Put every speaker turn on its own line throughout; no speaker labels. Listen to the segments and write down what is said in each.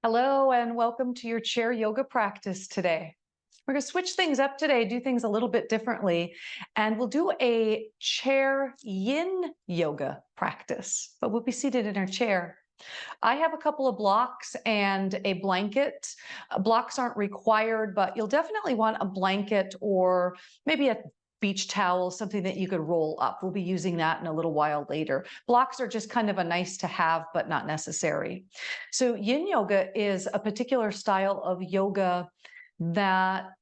Hello, and welcome to your chair yoga practice today. We're going to switch things up today, do things a little bit differently, and we'll do a chair yin yoga practice, but we'll be seated in our chair. I have a couple of blocks and a blanket. Blocks aren't required, but you'll definitely want a blanket or maybe a beach towel, something that you could roll up. We'll be using that in a little while later. Blocks are just kind of a nice to have, but not necessary. So yin yoga is a particular style of yoga that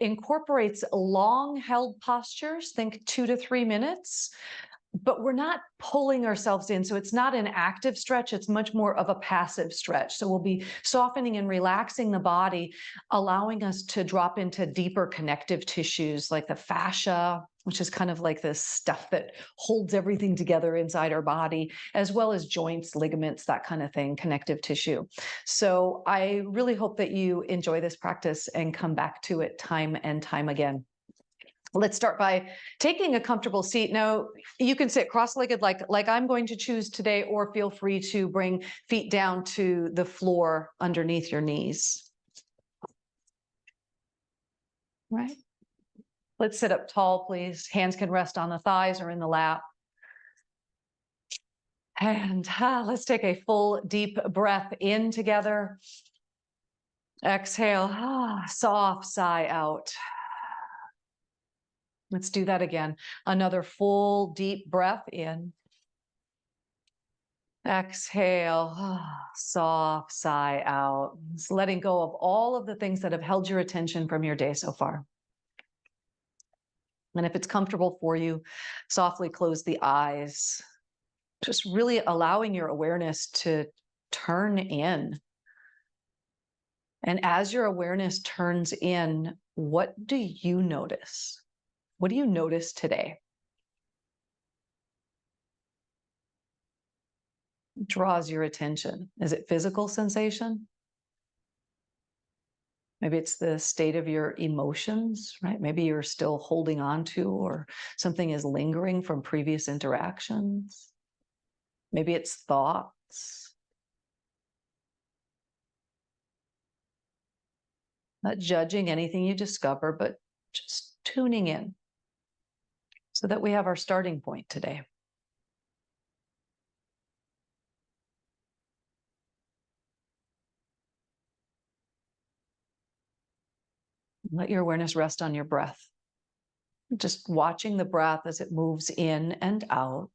incorporates long held postures, think 2 to 3 minutes, but we're not pulling ourselves in. So it's not an active stretch, it's much more of a passive stretch. So we'll be softening and relaxing the body, allowing us to drop into deeper connective tissues like the fascia, which is kind of like this stuff that holds everything together inside our body, as well as joints, ligaments, that kind of thing, connective tissue. So I really hope that you enjoy this practice and come back to it time and time again. Let's start by taking a comfortable seat. Now, you can sit cross-legged like I'm going to choose today, or feel free to bring feet down to the floor underneath your knees. Right? Let's sit up tall, please. Hands can rest on the thighs or in the lap. And let's take a full, deep breath in together. Exhale, soft sigh out. Let's do that again. Another full, deep breath in. Exhale, soft sigh out. Just letting go of all of the things that have held your attention from your day so far. And if it's comfortable for you, softly close the eyes. Just really allowing your awareness to turn in. And as your awareness turns in, what do you notice? What do you notice today? Draws your attention? Is it physical sensation? Maybe it's the state of your emotions, right? Maybe you're still holding on to, or something is lingering from previous interactions. Maybe it's thoughts. Not judging anything you discover, but just tuning in so that we have our starting point today. Let your awareness rest on your breath. Just watching the breath as it moves in and out.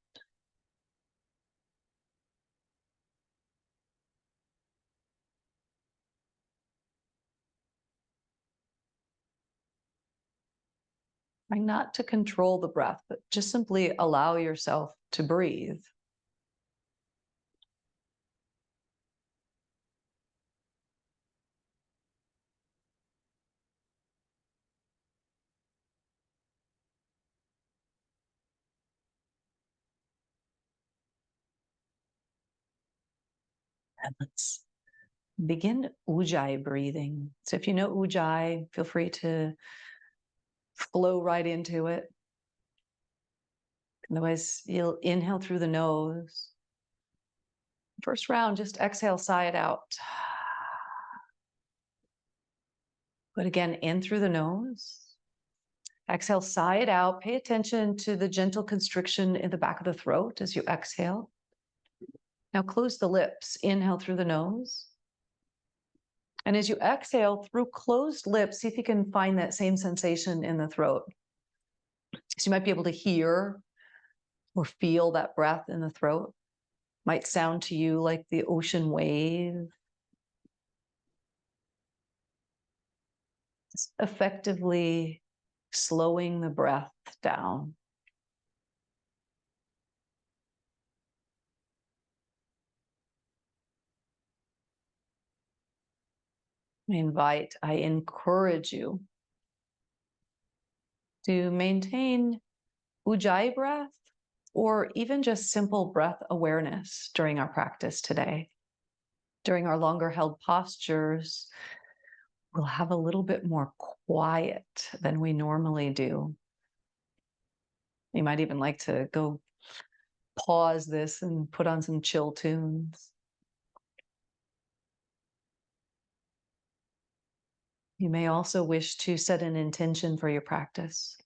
Trying not to control the breath, but just simply allow yourself to breathe. And let's begin Ujjayi breathing. So if you know Ujjayi, feel free to flow right into it. Otherwise, you'll inhale through the nose. First round, just exhale, sigh it out. But again, in through the nose. Exhale, sigh it out. Pay attention to the gentle constriction in the back of the throat as you exhale. Now close the lips. Inhale through the nose. And as you exhale through closed lips, see if you can find that same sensation in the throat. So you might be able to hear or feel that breath in the throat. Might sound to you like the ocean wave. It's effectively slowing the breath down. I encourage you to maintain Ujjayi breath, or even just simple breath awareness during our practice today. During our longer held postures, we'll have a little bit more quiet than we normally do. You might even like to go pause this and put on some chill tunes. You may also wish to set an intention for your practice.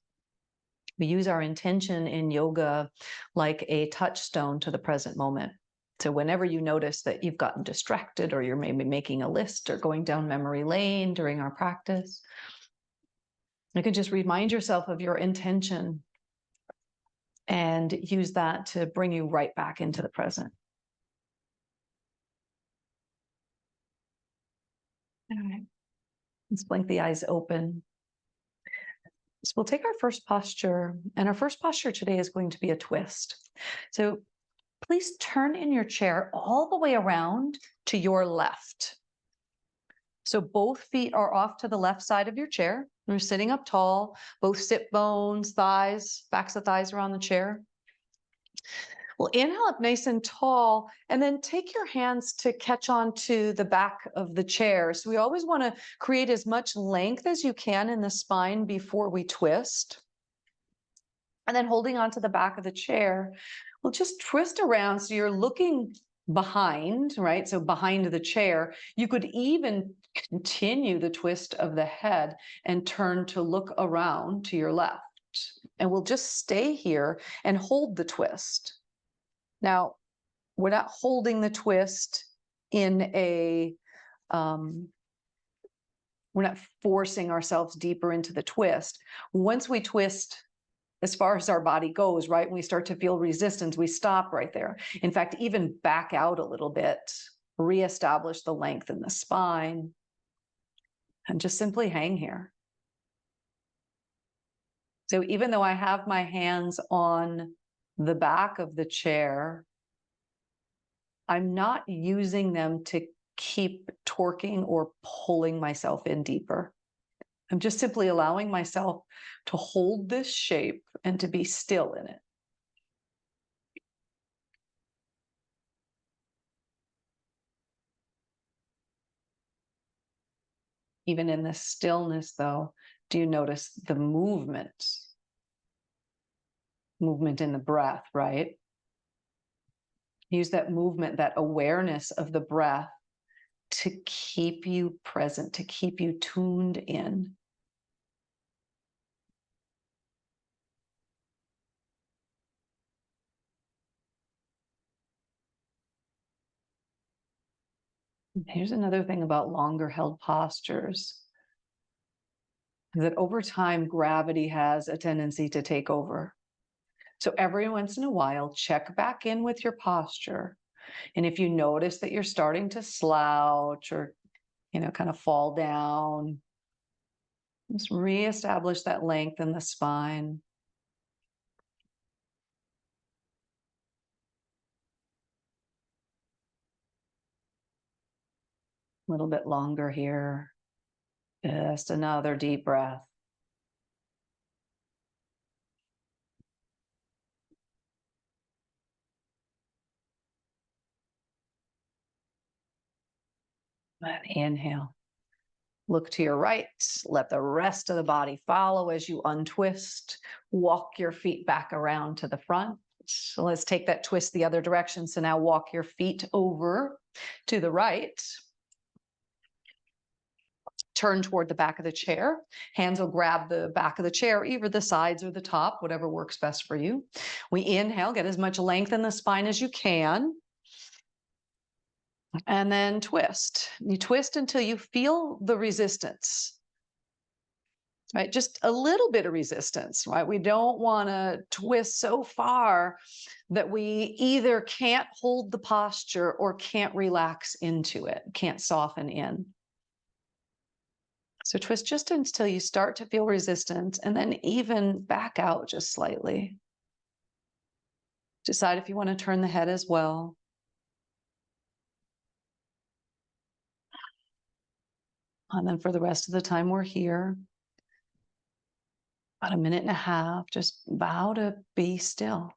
We use our intention in yoga like a touchstone to the present moment. So whenever you notice that you've gotten distracted, or you're maybe making a list or going down memory lane during our practice, you can just remind yourself of your intention and use that to bring you right back into the present. All right. Let's blink the eyes open. So we'll take our first posture, and our first posture today is going to be a twist. So please turn in your chair all the way around to your left. So both feet are off to the left side of your chair. You're sitting up tall, both sit bones, thighs, backs of thighs are on the chair. Well, inhale up nice and tall, and then take your hands to catch on to the back of the chair. So we always want to create as much length as you can in the spine before we twist. And then holding onto the back of the chair, we'll just twist around so you're looking behind, right? So behind the chair. You could even continue the twist of the head and turn to look around to your left. And we'll just stay here and hold the twist. Now, we're not holding the twist in a, we're not forcing ourselves deeper into the twist. Once we twist as far as our body goes, right, when we start to feel resistance, we stop right there. In fact, even back out a little bit, reestablish the length in the spine, and just simply hang here. So even though I have my hands on the back of the chair, I'm not using them to keep torquing or pulling myself in deeper. I'm just simply allowing myself to hold this shape and to be still in it. Even in this stillness, though, do you notice the movement? Movement in the breath, right? Use that movement, that awareness of the breath to keep you present, to keep you tuned in. Here's another thing about longer held postures, that over time, gravity has a tendency to take over. So every once in a while, check back in with your posture. And if you notice that you're starting to slouch or, kind of fall down, just reestablish that length in the spine. A little bit longer here. Just another deep breath. And inhale. Look to your right. Let the rest of the body follow as you untwist. Walk your feet back around to the front. So let's take that twist the other direction. So now walk your feet over to the right. Turn toward the back of the chair. Hands will grab the back of the chair, either the sides or the top, whatever works best for you. We inhale, get as much length in the spine as you can. And then twist. You twist until you feel the resistance. Right? Just a little bit of resistance, right? We don't want to twist so far that we either can't hold the posture or can't relax into it, can't soften in. So twist just until you start to feel resistance, and then even back out just slightly. Decide if you want to turn the head as well. And then for the rest of the time we're here, about a minute and a half, just bow to be still.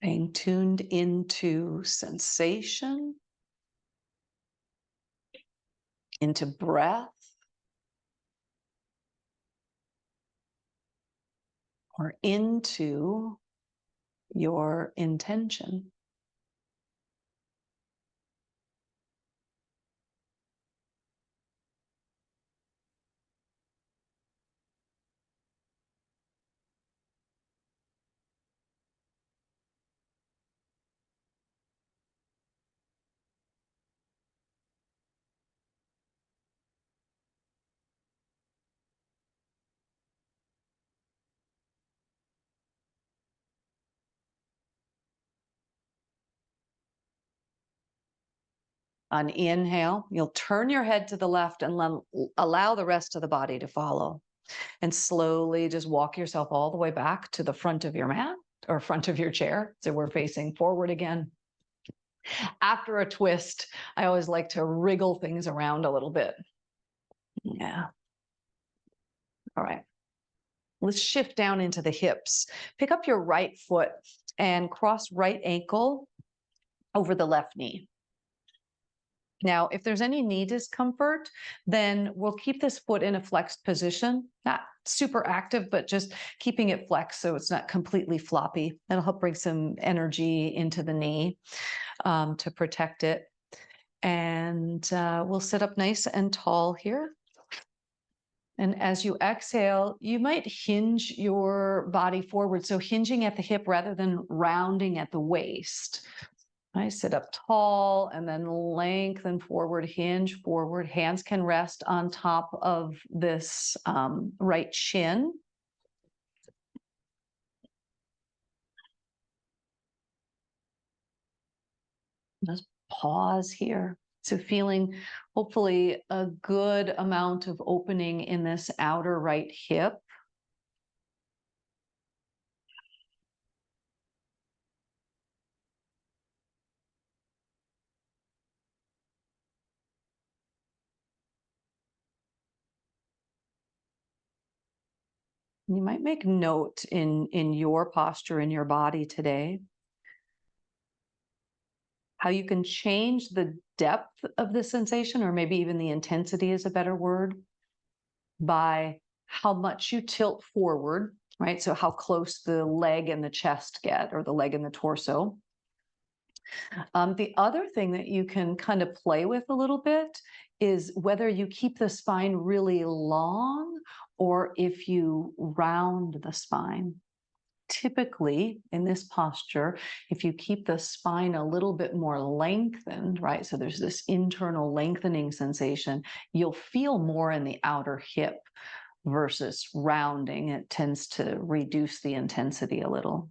Staying tuned into sensation into breath, or into your intention. On inhale, you'll turn your head to the left and allow the rest of the body to follow. And slowly just walk yourself all the way back to the front of your mat or front of your chair. So we're facing forward again. After a twist, I always like to wriggle things around a little bit. Yeah. All right. Let's shift down into the hips. Pick up your right foot and cross right ankle over the left knee. Now, if there's any knee discomfort, then we'll keep this foot in a flexed position, not super active, but just keeping it flexed so it's not completely floppy. That'll help bring some energy into the knee to protect it. And we'll sit up nice and tall here. And as you exhale, you might hinge your body forward. So hinging at the hip rather than rounding at the waist. I sit up tall and then lengthen forward, hinge forward. Hands can rest on top of this right shin. Just pause here. So feeling hopefully a good amount of opening in this outer right hip. You might make note in your posture in your body today how you can change the depth of the sensation, or maybe even the intensity is a better word, by how much you tilt forward, right? So how close the leg and the chest get, or the leg and the torso. The other thing that you can kind of play with a little bit is whether you keep the spine really long or if you round the spine. Typically, in this posture, if you keep the spine a little bit more lengthened, right? So there's this internal lengthening sensation, you'll feel more in the outer hip versus rounding. It tends to reduce the intensity a little.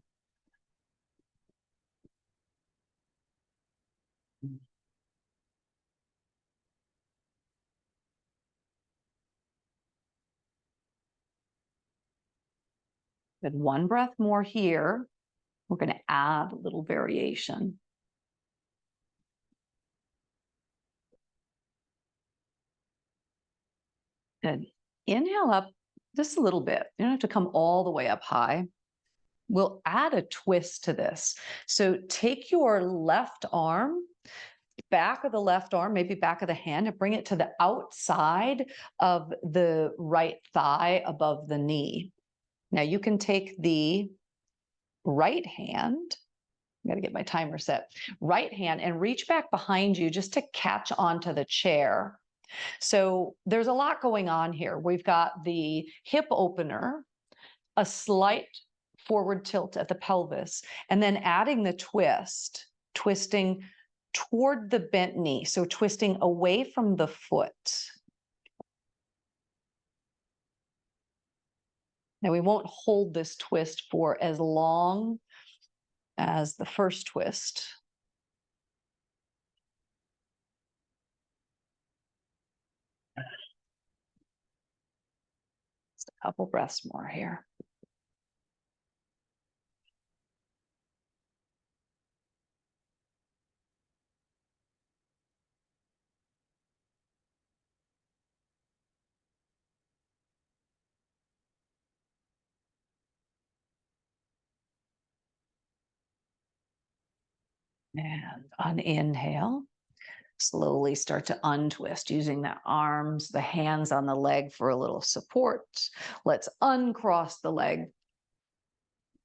Good. One breath more here. We're going to add a little variation. Good. Inhale up just a little bit. You don't have to come all the way up high. We'll add a twist to this. So take your left arm, back of the left arm, maybe back of the hand, and bring it to the outside of the right thigh above the knee. Now you can take the right hand, I gotta get my timer set, right hand, and reach back behind you just to catch onto the chair. So there's a lot going on here. We've got the hip opener, a slight forward tilt at the pelvis, and then adding the twist, twisting toward the bent knee. So twisting away from the foot. Now we won't hold this twist for as long as the first twist. Just a couple breaths more here. And on inhale, Slowly start to untwist using the arms, the hands on the leg for a little support. Let's uncross the leg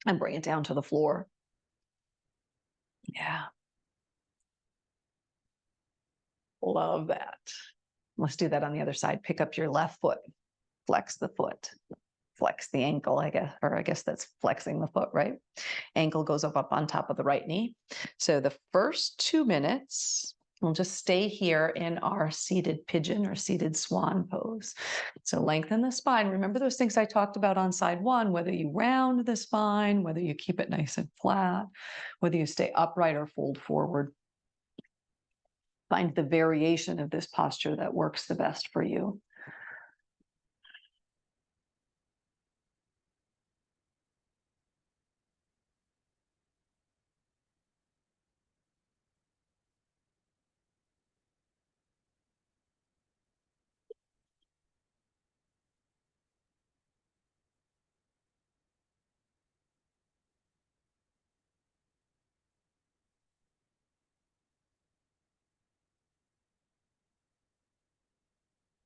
and bring it down to the floor. Yeah. Love that. Let's do that on the other side. Pick up your left foot, flex the foot, flex the ankle, I guess, or I guess that's flexing the foot, right? Ankle goes up on top of the right knee. So the first 2 minutes, we'll just stay here in our seated pigeon or seated swan pose. So lengthen the spine. Remember those things I talked about on side one, whether you round the spine, whether you keep it nice and flat, whether you stay upright or fold forward. Find the variation of this posture that works the best for you.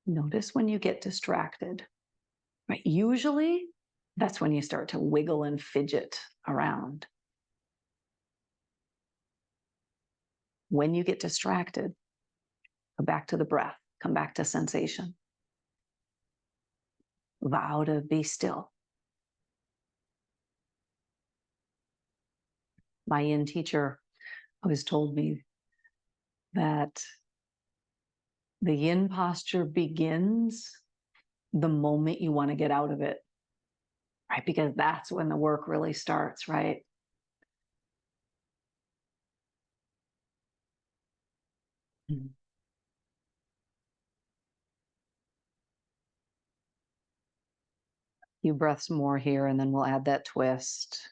Notice when you get distracted. Right? Usually, that's when you start to wiggle and fidget around. When you get distracted, go back to the breath, come back to sensation. Vow to be still. My Yin teacher always told me that the Yin posture begins the moment you want to get out of it, right? Because that's when the work really starts, right? Mm. Few breaths more here, and then we'll add that twist.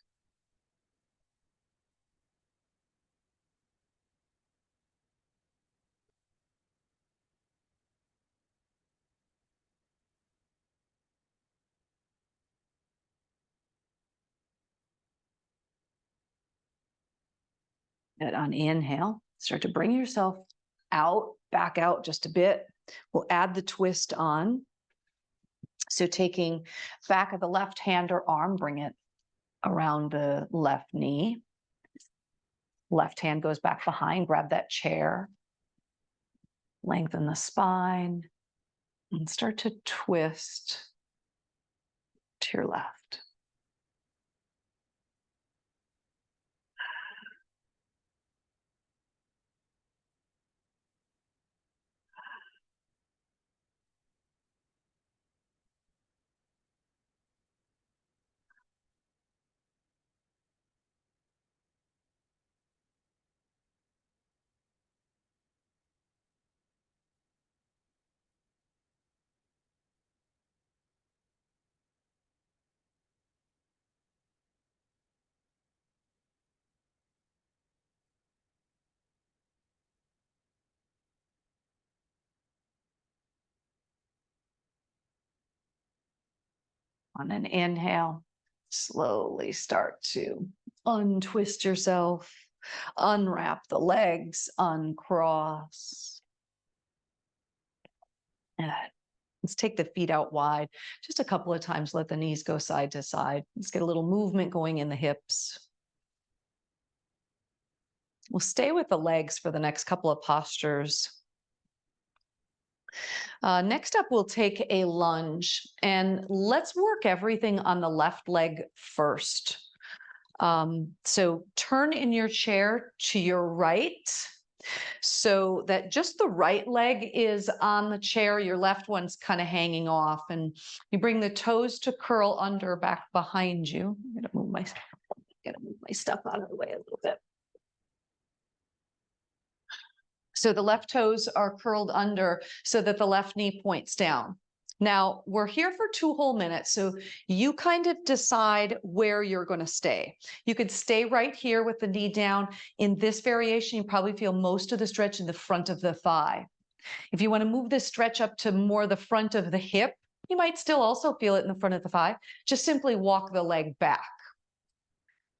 And on inhale, start to bring yourself out, back out just a bit. We'll add the twist on. So taking back of the left hand or arm, bring it around the left knee. Left hand goes back behind, grab that chair. Lengthen the spine and start to twist to your left. On an inhale, slowly start to untwist yourself, unwrap the legs, uncross. And let's take the feet out wide. Just a couple of times, let the knees go side to side. Let's get a little movement going in the hips. We'll stay with the legs for the next couple of postures. Next up, we'll take a lunge, and let's work everything on the left leg first. So turn in your chair to your right so that just the right leg is on the chair, your left one's kind of hanging off, and you bring the toes to curl under back behind you. I'm gonna move my stuff out of the way a little bit. So the left toes are curled under so that the left knee points down. Now, we're here for 2 whole minutes, so you kind of decide where you're going to stay. You could stay right here with the knee down. In this variation, you probably feel most of the stretch in the front of the thigh. If you want to move this stretch up to more the front of the hip, you might still also feel it in the front of the thigh. Just simply walk the leg back.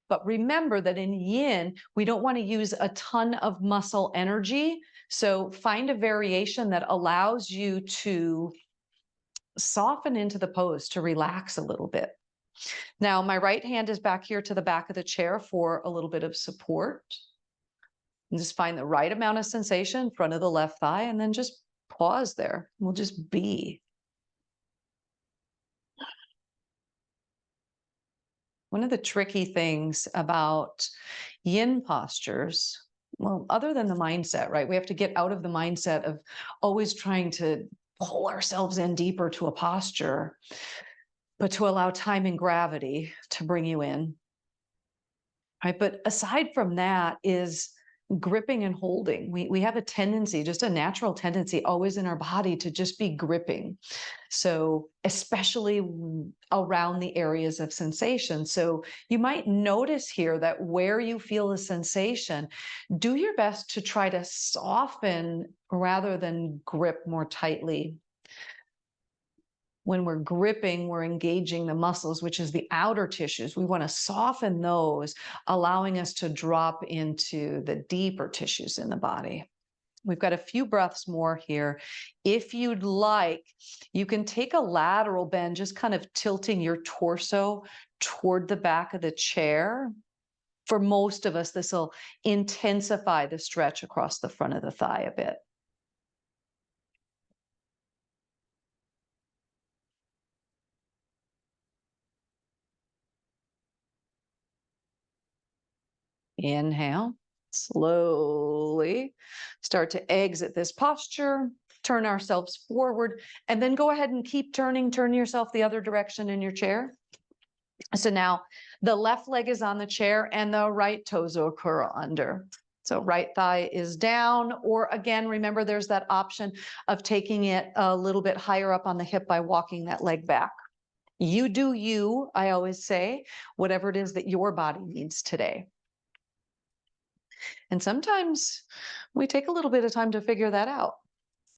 But remember that in yin, we don't want to use a ton of muscle energy. So find a variation that allows you to soften into the pose, to relax a little bit. Now, my right hand is back here to the back of the chair for a little bit of support. And just find the right amount of sensation in front of the left thigh, and then just pause there. We'll just be. One of the tricky things about yin postures, well, other than the mindset, right? We have to get out of the mindset of always trying to pull ourselves in deeper to a posture, but to allow time and gravity to bring you in, right? But aside from that is gripping and holding. We have a tendency, just a natural tendency always in our body to just be gripping. So especially around the areas of sensation. So you might notice here that where you feel a sensation, do your best to try to soften rather than grip more tightly. When we're gripping, we're engaging the muscles, which is the outer tissues. We want to soften those, allowing us to drop into the deeper tissues in the body. We've got a few breaths more here. If you'd like, you can take a lateral bend, just kind of tilting your torso toward the back of the chair. For most of us, this will intensify the stretch across the front of the thigh a bit. Inhale, slowly start to exit this posture, turn ourselves forward, and then go ahead and keep turning. Turn yourself the other direction in your chair. So now the left leg is on the chair and the right toes are curl under. So right thigh is down, or again, remember there's that option of taking it a little bit higher up on the hip by walking that leg back. You do you, I always say, whatever it is that your body needs today. And sometimes we take a little bit of time to figure that out.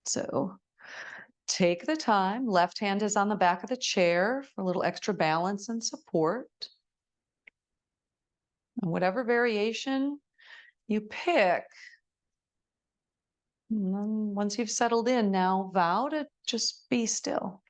So take the time. Left hand is on the back of the chair for a little extra balance and support. And whatever variation you pick, and then once you've settled in, now vow to just be still.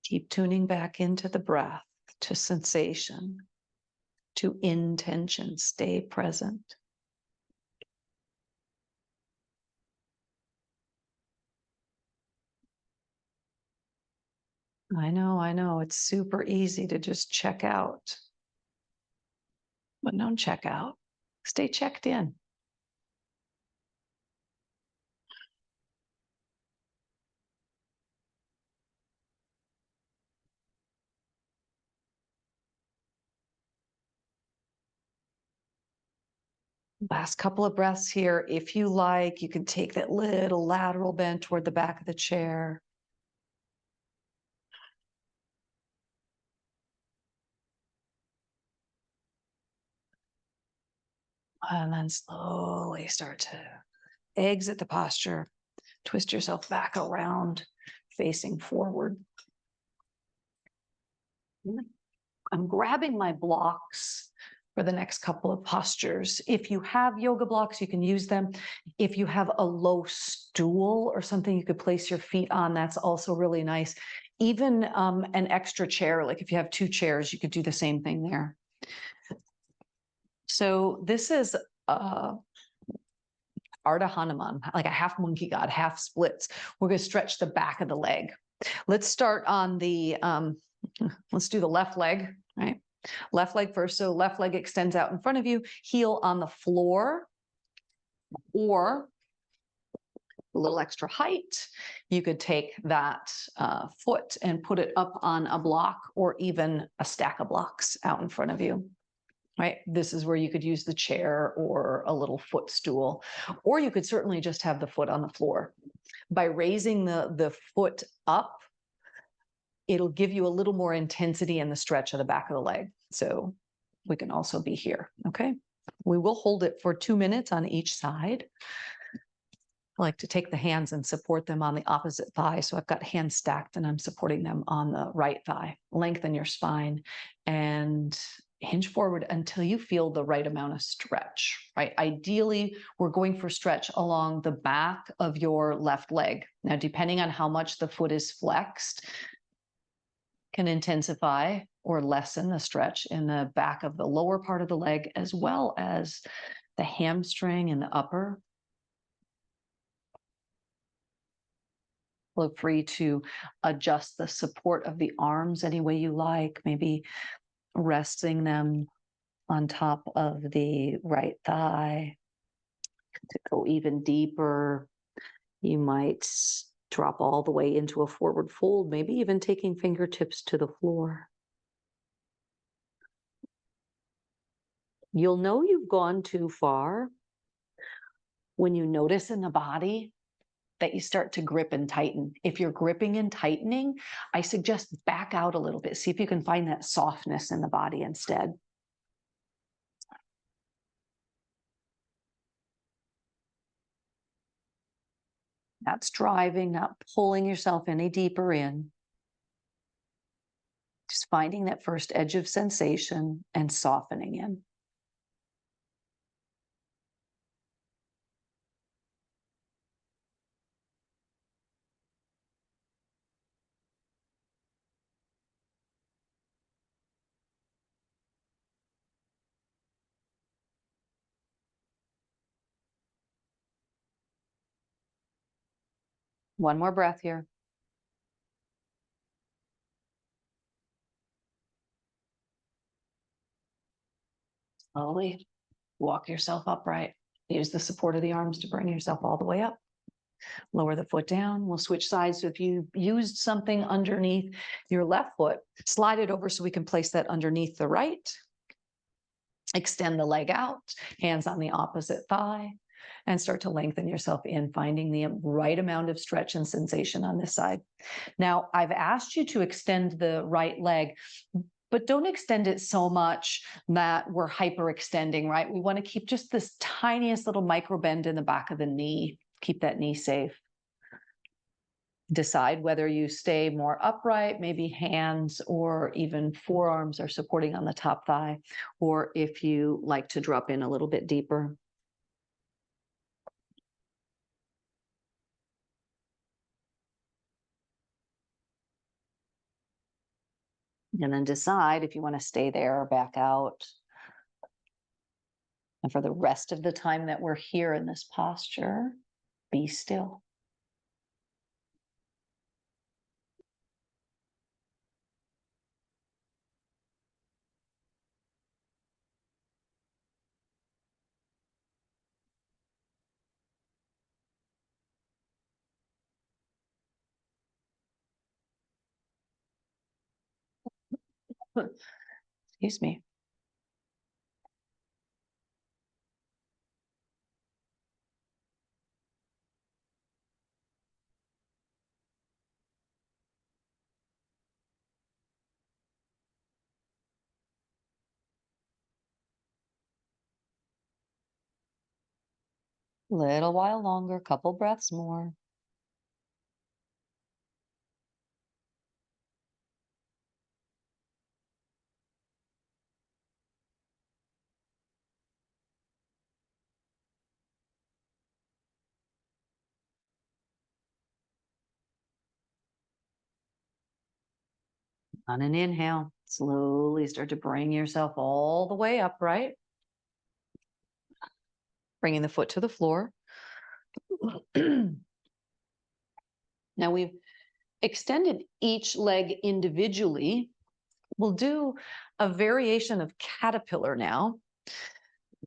Keep tuning back into the breath, to sensation, to intention. Stay present. I know. It's super easy to just check out. But don't check out. Stay checked in. Last couple of breaths here. If you like, you can take that little lateral bend toward the back of the chair. And then slowly start to exit the posture. Twist yourself back around, facing forward. I'm grabbing my blocks for the next couple of postures. If you have yoga blocks, you can use them. If you have a low stool or something you could place your feet on, that's also really nice. Even an extra chair, like if you have two chairs, you could do the same thing there. So this is Ardha Hanuman, like a half monkey god, half splits. We're going to stretch the back of the leg. Let's start on the, let's do the left leg, right? Left leg first. So left leg extends out in front of you, heel on the floor. Or a little extra height, you could take that foot and put it up on a block or even a stack of blocks out in front of you. Right? This is where you could use the chair or a little footstool, or you could certainly just have the foot on the floor. By raising the foot up, it'll give you a little more intensity in the stretch of the back of the leg. So we can also be here, okay? We will hold it for 2 minutes on each side. I like to take the hands and support them on the opposite thigh. So I've got hands stacked and I'm supporting them on the right thigh. Lengthen your spine and hinge forward until you feel the right amount of stretch, right? Ideally, we're going for stretch along the back of your left leg. Now, depending on how much the foot is flexed, can intensify or lessen the stretch in the back of the lower part of the leg, as well as the hamstring and the upper. Feel free to adjust the support of the arms any way you like, maybe resting them on top of the right thigh. To go even deeper, you might drop all the way into a forward fold, maybe even taking fingertips to the floor. You'll know you've gone too far when you notice in the body that you start to grip and tighten. If you're gripping and tightening, I suggest back out a little bit. See if you can find that softness in the body instead. That's driving, not pulling yourself any deeper in. Just finding that first edge of sensation and softening in. One more breath here. Slowly walk yourself upright. Use the support of the arms to bring yourself all the way up. Lower the foot down. We'll switch sides. So if you used something underneath your left foot, slide it over so we can place that underneath the right. Extend the leg out, hands on the opposite thigh, and start to lengthen yourself in, finding the right amount of stretch and sensation on this side. Now, I've asked you to extend the right leg, but don't extend it so much that we're hyperextending, right? We want to keep just this tiniest little micro bend in the back of the knee. Keep that knee safe. Decide whether you stay more upright, maybe hands or even forearms are supporting on the top thigh, or if you like to drop in a little bit deeper. And then decide if you want to stay there or back out. And for the rest of the time that we're here in this posture, be still. Excuse me. Little while longer, couple breaths more. On an inhale, slowly start to bring yourself all the way upright. Bringing the foot to the floor. Now we've extended each leg individually. We'll do a variation of caterpillar now.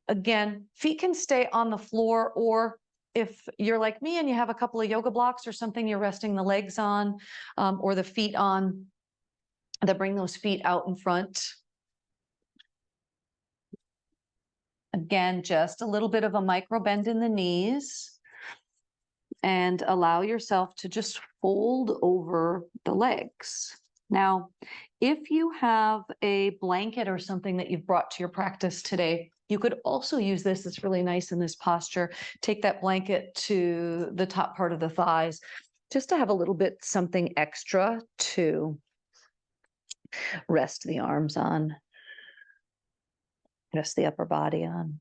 Again, feet can stay on the floor, or if you're like me and you have a couple of yoga blocks or something you're resting the legs on, or the feet on, then bring those feet out in front. Again, just a little bit of a micro bend in the knees, and allow yourself to just fold over the legs. Now, if you have a blanket or something that you've brought to your practice today, you could also use this. It's really nice in this posture. Take that blanket to the top part of the thighs, just to have a little bit something extra to rest the arms on, rest the upper body on.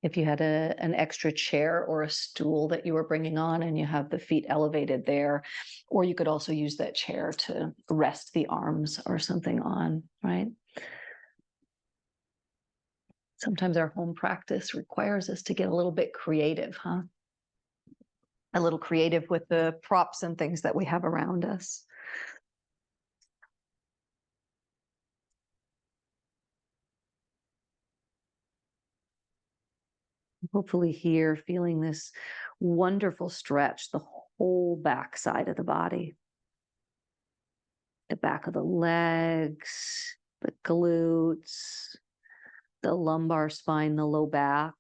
If you had an extra chair or a stool that you were bringing on and you have the feet elevated there, or you could also use that chair to rest the arms or something on, right? Sometimes our home practice requires us to get a little bit creative, huh? A little creative with the props and things that we have around us. Hopefully here, feeling this wonderful stretch, the whole back side of the body. The back of the legs, the glutes, the lumbar spine, the low back.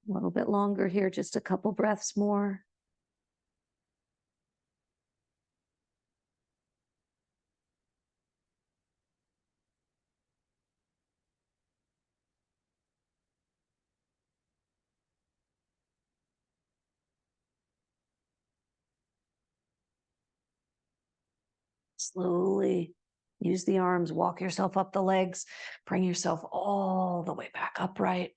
A little bit longer here, just a couple breaths more. Slowly use the arms, walk yourself up the legs, bring yourself all the way back upright.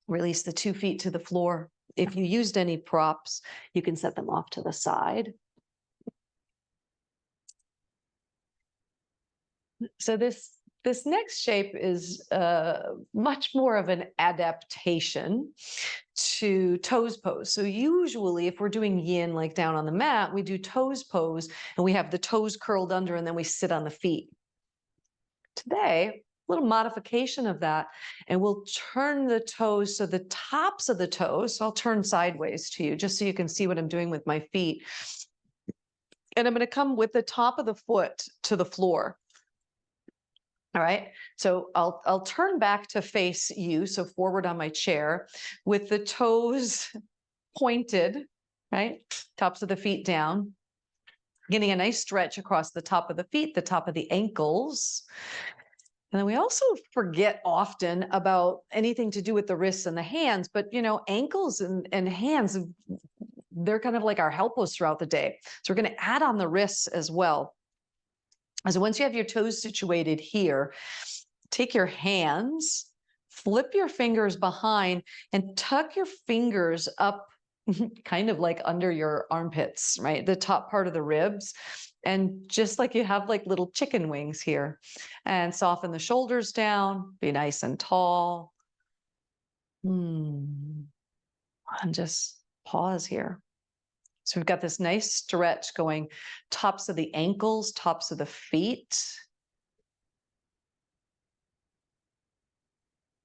Release the 2 feet to the floor. If you used any props, you can set them off to the side. So this next shape is much more of an adaptation to toes pose. So usually if we're doing yin, like down on the mat, we do toes pose and we have the toes curled under and then we sit on the feet. Today, a little modification of that, and we'll turn the toes, so the tops of the toes, so I'll turn sideways to you just so you can see what I'm doing with my feet. And I'm going to come with the top of the foot to the floor. All right, so I'll turn back to face you, so forward on my chair, with the toes pointed, right? Tops of the feet down, getting a nice stretch across the top of the feet, the top of the ankles. And then we also forget often about anything to do with the wrists and the hands, but you know, ankles and hands, they're kind of like our helpers throughout the day. So we're going to add on the wrists as well. So once you have your toes situated here, take your hands, flip your fingers behind, and tuck your fingers up kind of like under your armpits, right? The top part of the ribs. And just like you have like little chicken wings here. And soften the shoulders down, be nice and tall. And just pause here. So we've got this nice stretch going tops of the ankles, tops of the feet.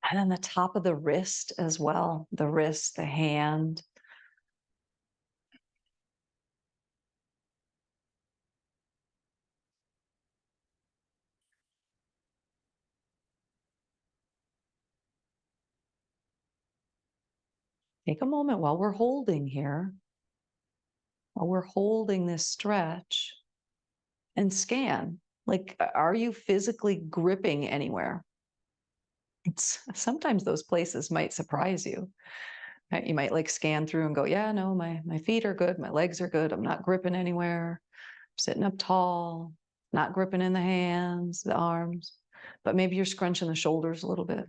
And then the top of the wrist as well, the wrist, the hand. Take a moment while we're holding here, while we're holding this stretch, and scan. Like, are you physically gripping anywhere? Sometimes those places might surprise you. Right? You might like scan through and go, yeah, no, my feet are good, my legs are good, I'm not gripping anywhere, I'm sitting up tall, not gripping in the hands, the arms, but maybe you're scrunching the shoulders a little bit,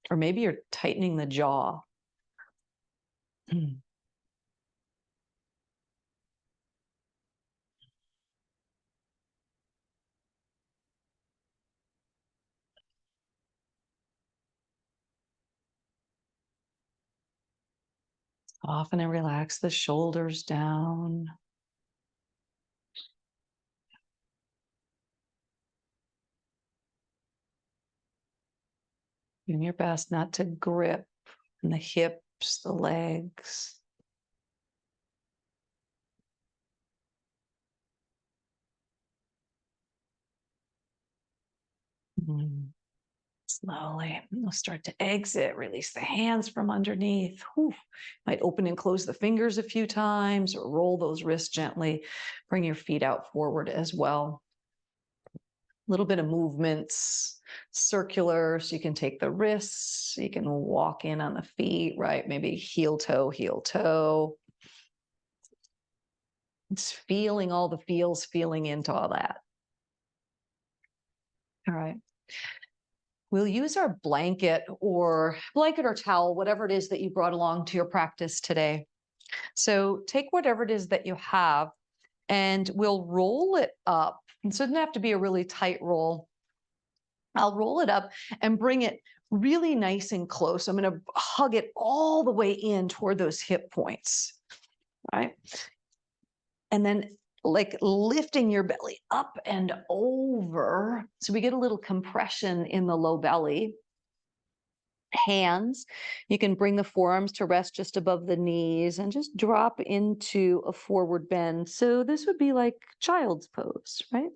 or maybe you're tightening the jaw. Soften and relax the shoulders down. Doing your best not to grip in the hips, the legs. Slowly, we'll start to exit, release the hands from underneath. Whew. Might open and close the fingers a few times or roll those wrists gently. Bring your feet out forward as well. A little bit of movements, circular, so you can take the wrists, you can walk in on the feet, right? Maybe heel toe, heel toe. It's feeling all the feels, feeling into all that. All right. We'll use our blanket or towel, whatever it is that you brought along to your practice today. So take whatever it is that you have and we'll roll it up. And so it doesn't have to be a really tight roll. I'll roll it up and bring it really nice and close. I'm going to hug it all the way in toward those hip points, right? And then like lifting your belly up and over. So we get a little compression in the low belly. Hands, you can bring the forearms to rest just above the knees and just drop into a forward bend. So this would be like child's pose, right?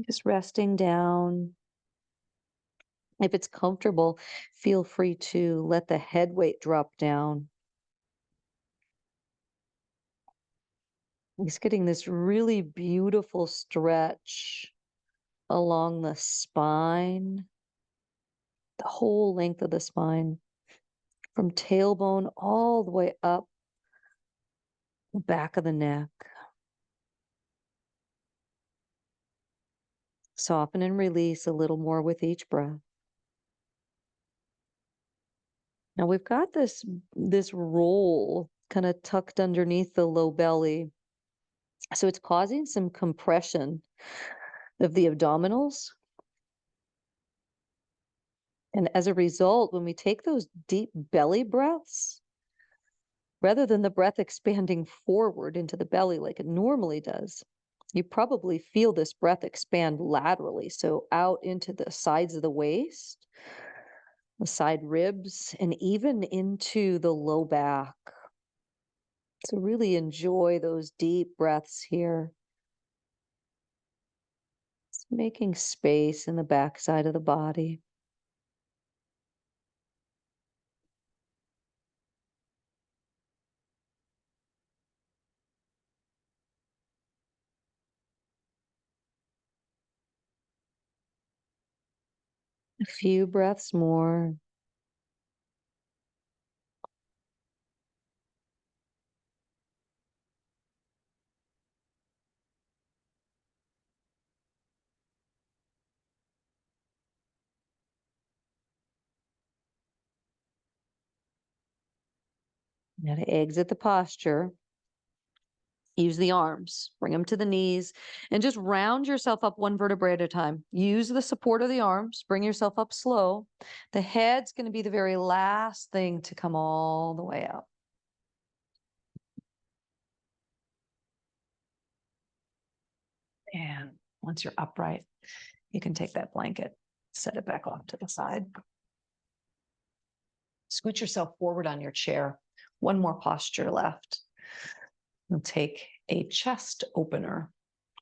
Just resting down. If it's comfortable, feel free to let the head weight drop down. Just getting this really beautiful stretch along the spine, the whole length of the spine, from tailbone all the way up the back of the neck. Soften and release a little more with each breath. Now we've got this roll kind of tucked underneath the low belly. So it's causing some compression of the abdominals. And as a result, when we take those deep belly breaths, rather than the breath expanding forward into the belly like it normally does, you probably feel this breath expand laterally. So out into the sides of the waist, the side ribs, and even into the low back. So really enjoy those deep breaths here. Just making space in the back side of the body. A few breaths more. Now to exit the posture, use the arms, bring them to the knees, and just round yourself up one vertebrae at a time. Use the support of the arms, bring yourself up slow. The head's going to be the very last thing to come all the way up. And once you're upright, you can take that blanket, set it back off to the side. Scoot yourself forward on your chair. One more posture left. We'll take a chest opener.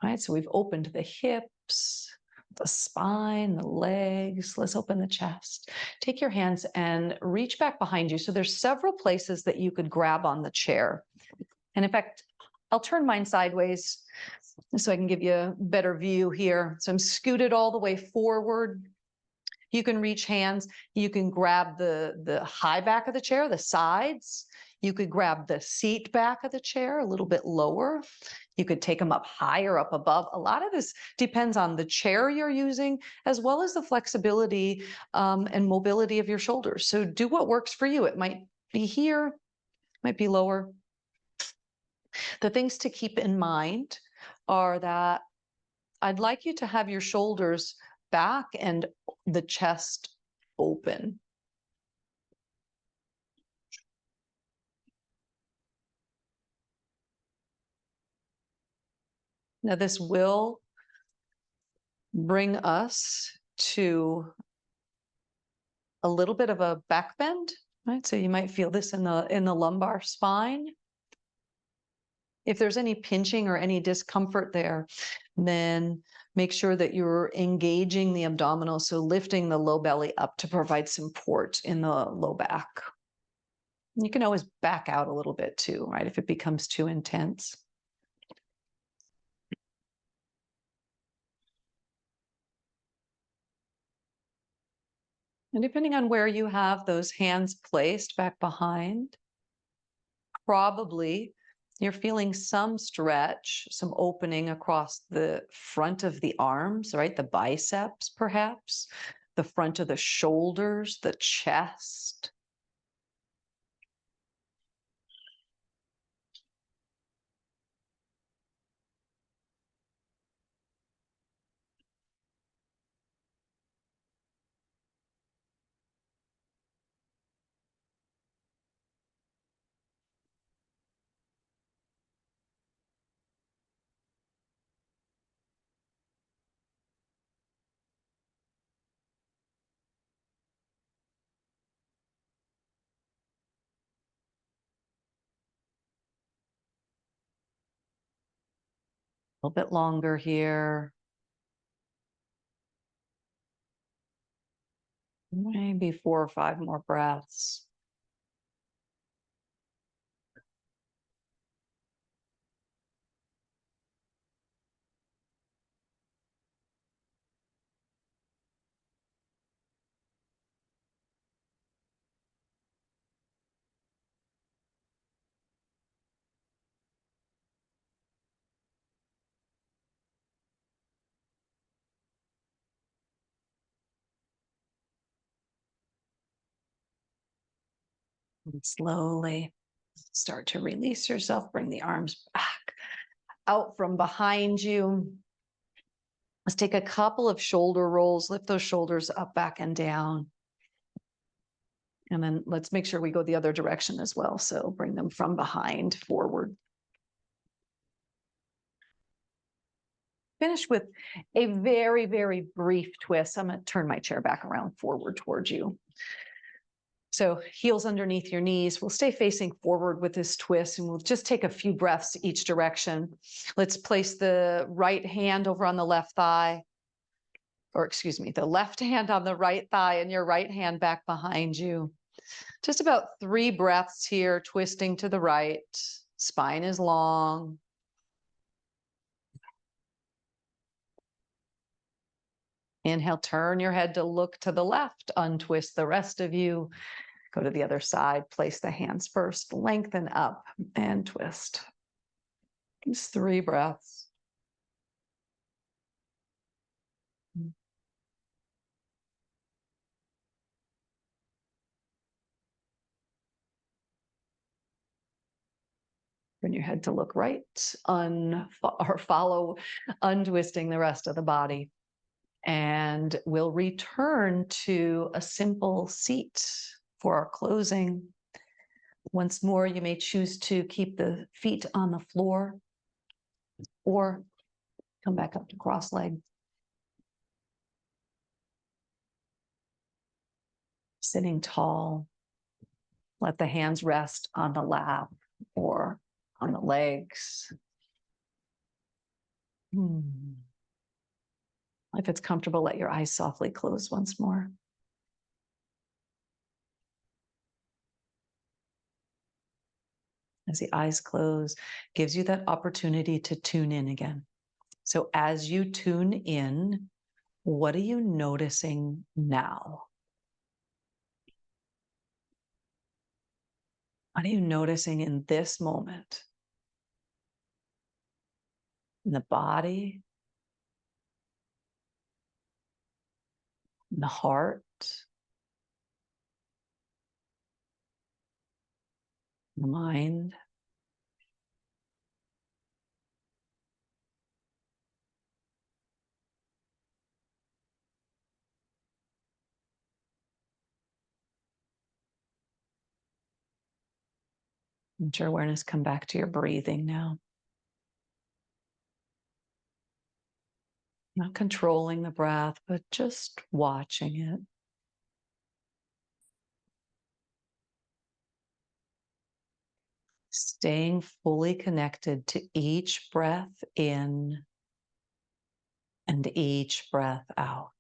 All right, so we've opened the hips, the spine, the legs. Let's open the chest. Take your hands and reach back behind you. So there's several places that you could grab on the chair. And in fact, I'll turn mine sideways so I can give you a better view here. So I'm scooted all the way forward. You can reach hands. You can grab the high back of the chair, the sides. You could grab the seat back of the chair a little bit lower. You could take them up higher, up above. A lot of this depends on the chair you're using, as well as the flexibility and mobility of your shoulders. So do what works for you. It might be here, might be lower. The things to keep in mind are that I'd like you to have your shoulders back and the chest open. Now, this will bring us to a little bit of a back bend, right? So you might feel this in the lumbar spine. If there's any pinching or any discomfort there, then make sure that you're engaging the abdominal, so lifting the low belly up to provide support in the low back. You can always back out a little bit too, right? If it becomes too intense. And depending on where you have those hands placed back behind, probably you're feeling some stretch, some opening across the front of the arms, right? The biceps, perhaps, the front of the shoulders, the chest. A little bit longer here. Maybe 4 or 5 more breaths. And slowly start to release yourself. Bring the arms back out from behind you. Let's take a couple of shoulder rolls. Lift those shoulders up, back, and down. And then let's make sure we go the other direction as well. So bring them from behind forward. Finish with a very, very brief twist. I'm going to turn my chair back around forward towards you. So heels underneath your knees. We'll stay facing forward with this twist, and we'll just take a few breaths each direction. Let's place the right hand over on the left thigh, or excuse me, the left hand on the right thigh and your right hand back behind you. Just about 3 breaths here, twisting to the right. Spine is long. Inhale, turn your head to look to the left, untwist the rest of you. Go to the other side, place the hands first, lengthen up and twist. Just 3 breaths. Turn your head to look right, or follow, untwisting the rest of the body. And we'll return to a simple seat for our closing. Once more, you may choose to keep the feet on the floor or come back up to cross-legged. Sitting tall, let the hands rest on the lap or on the legs. If it's comfortable, let your eyes softly close once more. As the eyes close, gives you that opportunity to tune in again. So as you tune in, what are you noticing now? What are you noticing in this moment? In the body, in the heart, in the mind? Let your awareness come back to your breathing now. Not controlling the breath, but just watching it. Staying fully connected to each breath in and each breath out.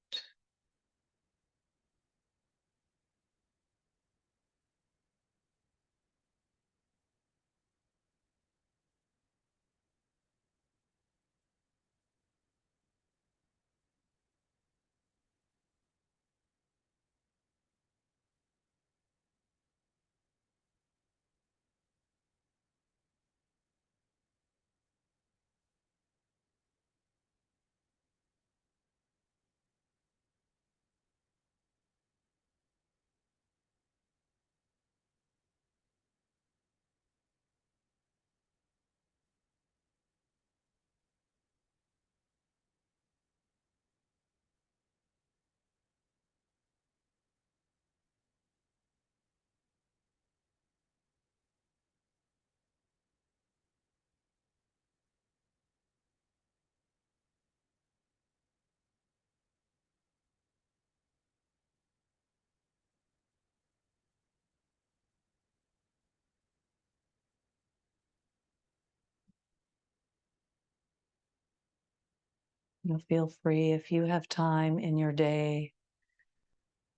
You'll feel free if you have time in your day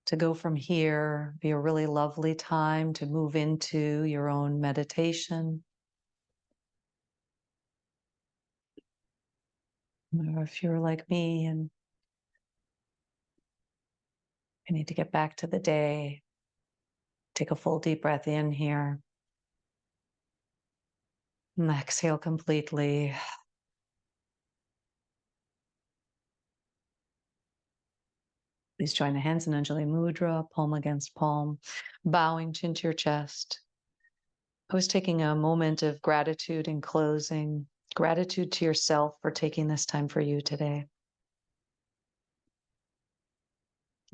to go from here, be a really lovely time to move into your own meditation. Or if you're like me and you need to get back to the day, take a full deep breath in here. And exhale completely. Please join the hands in Anjali Mudra, palm against palm, bowing chin to your chest. I was taking a moment of gratitude in closing, gratitude to yourself for taking this time for you today.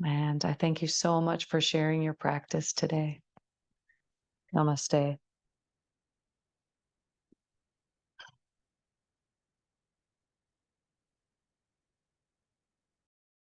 And I thank you so much for sharing your practice today. Namaste.